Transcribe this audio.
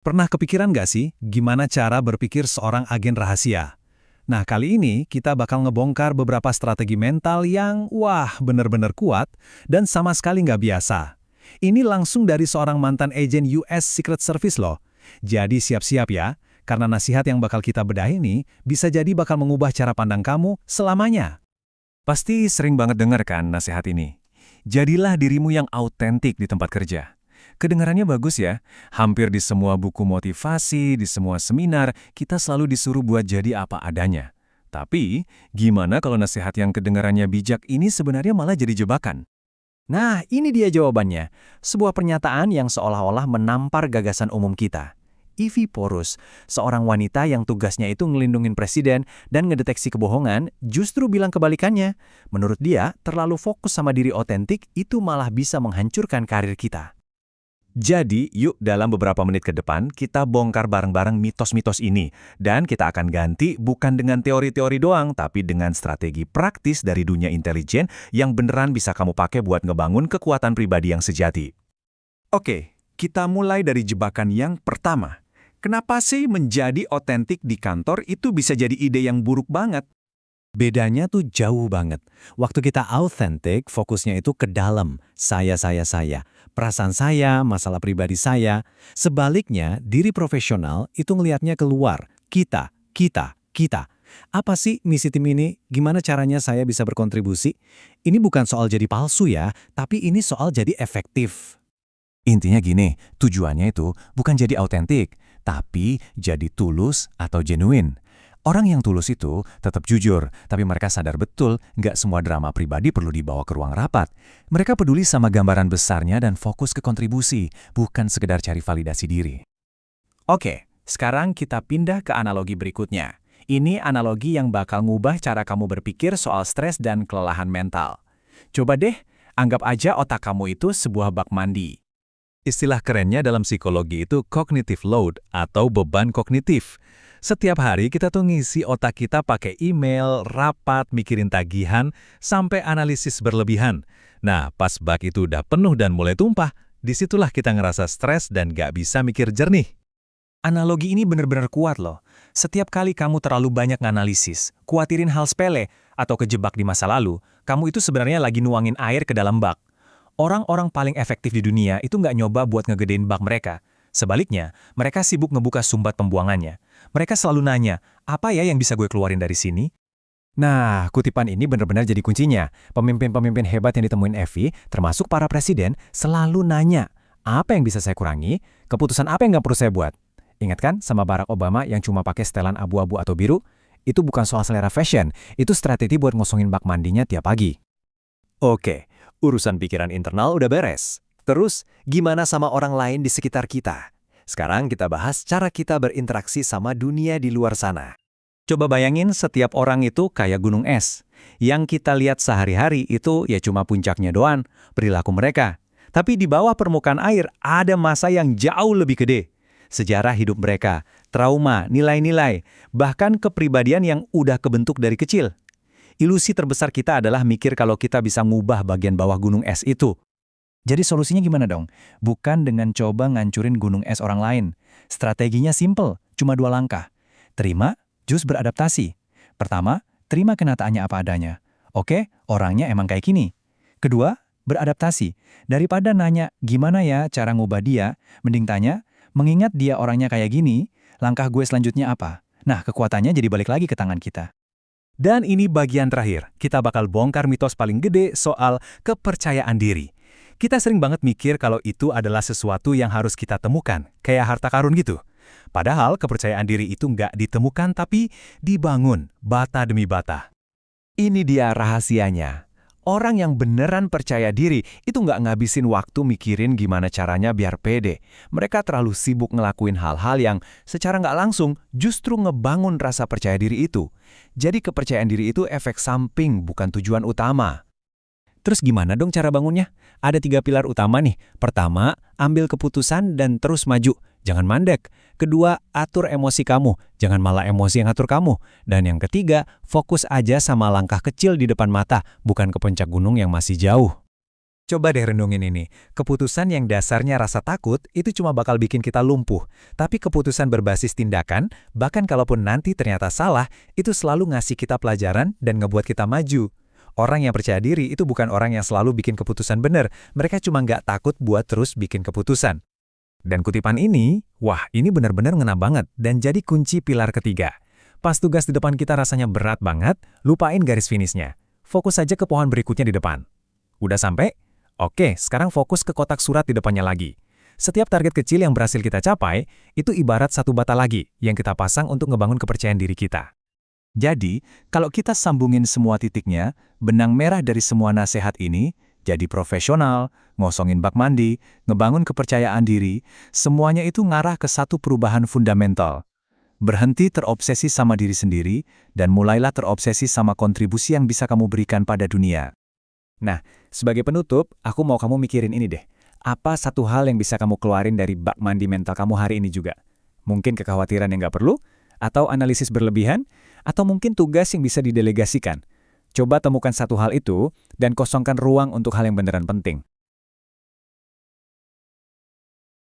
Pernah kepikiran nggak sih gimana cara berpikir seorang agen rahasia? Nah, kali ini kita bakal ngebongkar beberapa strategi mental yang, wah, bener-bener kuat dan sama sekali nggak biasa. Ini langsung dari seorang mantan agen US Secret Service loh. Jadi siap-siap ya, karena nasihat yang bakal kita bedah ini bisa jadi bakal mengubah cara pandang kamu selamanya. Pasti sering banget dengar kan nasihat ini. Jadilah dirimu yang autentik di tempat kerja. Kedengarannya bagus ya. Hampir di semua buku motivasi, di semua seminar, kita selalu disuruh buat jadi apa adanya. Tapi, gimana kalau nasihat yang kedengarannya bijak ini sebenarnya malah jadi jebakan? Nah, ini dia jawabannya. Sebuah pernyataan yang seolah-olah menampar gagasan umum kita. Ivy Porus, seorang wanita yang tugasnya itu ngelindungin presiden dan ngedeteksi kebohongan, justru bilang kebalikannya. Menurut dia, terlalu fokus sama diri otentik itu malah bisa menghancurkan karir kita. Jadi, yuk dalam beberapa menit ke depan, kita bongkar bareng-bareng mitos-mitos ini. Dan kita akan ganti bukan dengan teori-teori doang, tapi dengan strategi praktis dari dunia intelijen yang beneran bisa kamu pakai buat ngebangun kekuatan pribadi yang sejati. Oke, kita mulai dari jebakan yang pertama. Kenapa sih menjadi otentik di kantor itu bisa jadi ide yang buruk banget? Bedanya tuh jauh banget. Waktu kita authentic, fokusnya itu ke dalam. Saya. Perasaan saya, masalah pribadi saya. Sebaliknya, diri profesional itu ngelihatnya keluar. Kita. Apa sih misi tim ini? Gimana caranya saya bisa berkontribusi? Ini bukan soal jadi palsu ya, tapi ini soal jadi efektif. Intinya gini, tujuannya itu bukan jadi autentik, tapi jadi tulus atau genuine. Orang yang tulus itu tetap jujur, tapi mereka sadar betul nggak semua drama pribadi perlu dibawa ke ruang rapat. Mereka peduli sama gambaran besarnya dan fokus ke kontribusi, bukan sekedar cari validasi diri. Oke, sekarang kita pindah ke analogi berikutnya. Ini analogi yang bakal ngubah cara kamu berpikir soal stres dan kelelahan mental. Coba deh, anggap aja otak kamu itu sebuah bak mandi. Istilah kerennya dalam psikologi itu cognitive load atau beban kognitif. Setiap hari kita tuh ngisi otak kita pakai email, rapat, mikirin tagihan, sampai analisis berlebihan. Nah, pas bak itu udah penuh dan mulai tumpah, disitulah kita ngerasa stres dan gak bisa mikir jernih. Analogi ini benar-benar kuat loh. Setiap kali kamu terlalu banyak nganalisis, khawatirin hal sepele, atau kejebak di masa lalu, kamu itu sebenarnya lagi nuangin air ke dalam bak. Orang-orang paling efektif di dunia itu nggak nyoba buat ngegedein bak mereka. Sebaliknya, mereka sibuk ngebuka sumbat pembuangannya. Mereka selalu nanya, apa ya yang bisa gue keluarin dari sini? Nah, kutipan ini benar-benar jadi kuncinya. Pemimpin-pemimpin hebat yang ditemuin Evie, termasuk para presiden, selalu nanya, apa yang bisa saya kurangi? Keputusan apa yang nggak perlu saya buat? Ingat kan sama Barack Obama yang cuma pakai setelan abu-abu atau biru? Itu bukan soal selera fashion, itu strategi buat ngosongin bak mandinya tiap pagi. Oke, urusan pikiran internal udah beres. Terus, gimana sama orang lain di sekitar kita? Sekarang kita bahas cara kita berinteraksi sama dunia di luar sana. Coba bayangin setiap orang itu kayak gunung es. Yang kita lihat sehari-hari itu ya cuma puncaknya doang, perilaku mereka. Tapi di bawah permukaan air ada masa yang jauh lebih gede. Sejarah hidup mereka, trauma, nilai-nilai, bahkan kepribadian yang udah kebentuk dari kecil. Ilusi terbesar kita adalah mikir kalau kita bisa ngubah bagian bawah gunung es itu. Jadi solusinya gimana dong? Bukan dengan coba ngancurin gunung es orang lain. Strateginya simple, cuma 2 langkah. Terima, jus beradaptasi. Pertama, terima kenyataannya apa adanya. Oke, orangnya emang kayak gini. Kedua, beradaptasi. Daripada nanya gimana ya cara ngubah dia, mending tanya, mengingat dia orangnya kayak gini, langkah gue selanjutnya apa? Nah, kekuatannya jadi balik lagi ke tangan kita. Dan ini bagian terakhir, kita bakal bongkar mitos paling gede soal kepercayaan diri. Kita sering banget mikir kalau itu adalah sesuatu yang harus kita temukan, kayak harta karun gitu. Padahal kepercayaan diri itu nggak ditemukan tapi dibangun, bata demi bata. Ini dia rahasianya. Orang yang beneran percaya diri itu nggak ngabisin waktu mikirin gimana caranya biar pede. Mereka terlalu sibuk ngelakuin hal-hal yang secara nggak langsung justru ngebangun rasa percaya diri itu. Jadi kepercayaan diri itu efek samping, bukan tujuan utama. Terus gimana dong cara bangunnya? Ada 3 pilar utama nih. Pertama, ambil keputusan dan terus maju. Jangan mandek. Kedua, atur emosi kamu. Jangan malah emosi yang atur kamu. Dan yang ketiga, fokus aja sama langkah kecil di depan mata, bukan ke puncak gunung yang masih jauh. Coba deh renungin ini. Keputusan yang dasarnya rasa takut itu cuma bakal bikin kita lumpuh. Tapi keputusan berbasis tindakan, bahkan kalaupun nanti ternyata salah, itu selalu ngasih kita pelajaran dan ngebuat kita maju. Orang yang percaya diri itu bukan orang yang selalu bikin keputusan benar. Mereka cuma nggak takut buat terus bikin keputusan. Dan kutipan ini, wah ini benar-benar ngena banget dan jadi kunci pilar ketiga. Pas tugas di depan kita rasanya berat banget, lupain garis finishnya. Fokus aja ke pohon berikutnya di depan. Udah sampai? Oke, sekarang fokus ke kotak surat di depannya lagi. Setiap target kecil yang berhasil kita capai, itu ibarat satu bata lagi yang kita pasang untuk ngebangun kepercayaan diri kita. Jadi, kalau kita sambungin semua titiknya, benang merah dari semua nasihat ini, jadi profesional, ngosongin bak mandi, ngebangun kepercayaan diri, semuanya itu ngarah ke satu perubahan fundamental. Berhenti terobsesi sama diri sendiri, dan mulailah terobsesi sama kontribusi yang bisa kamu berikan pada dunia. Nah, sebagai penutup, aku mau kamu mikirin ini deh. Apa satu hal yang bisa kamu keluarin dari bak mandi mental kamu hari ini juga? Mungkin kekhawatiran yang nggak perlu? Atau analisis berlebihan? Atau mungkin tugas yang bisa didelegasikan? Coba temukan satu hal itu, dan kosongkan ruang untuk hal yang beneran penting.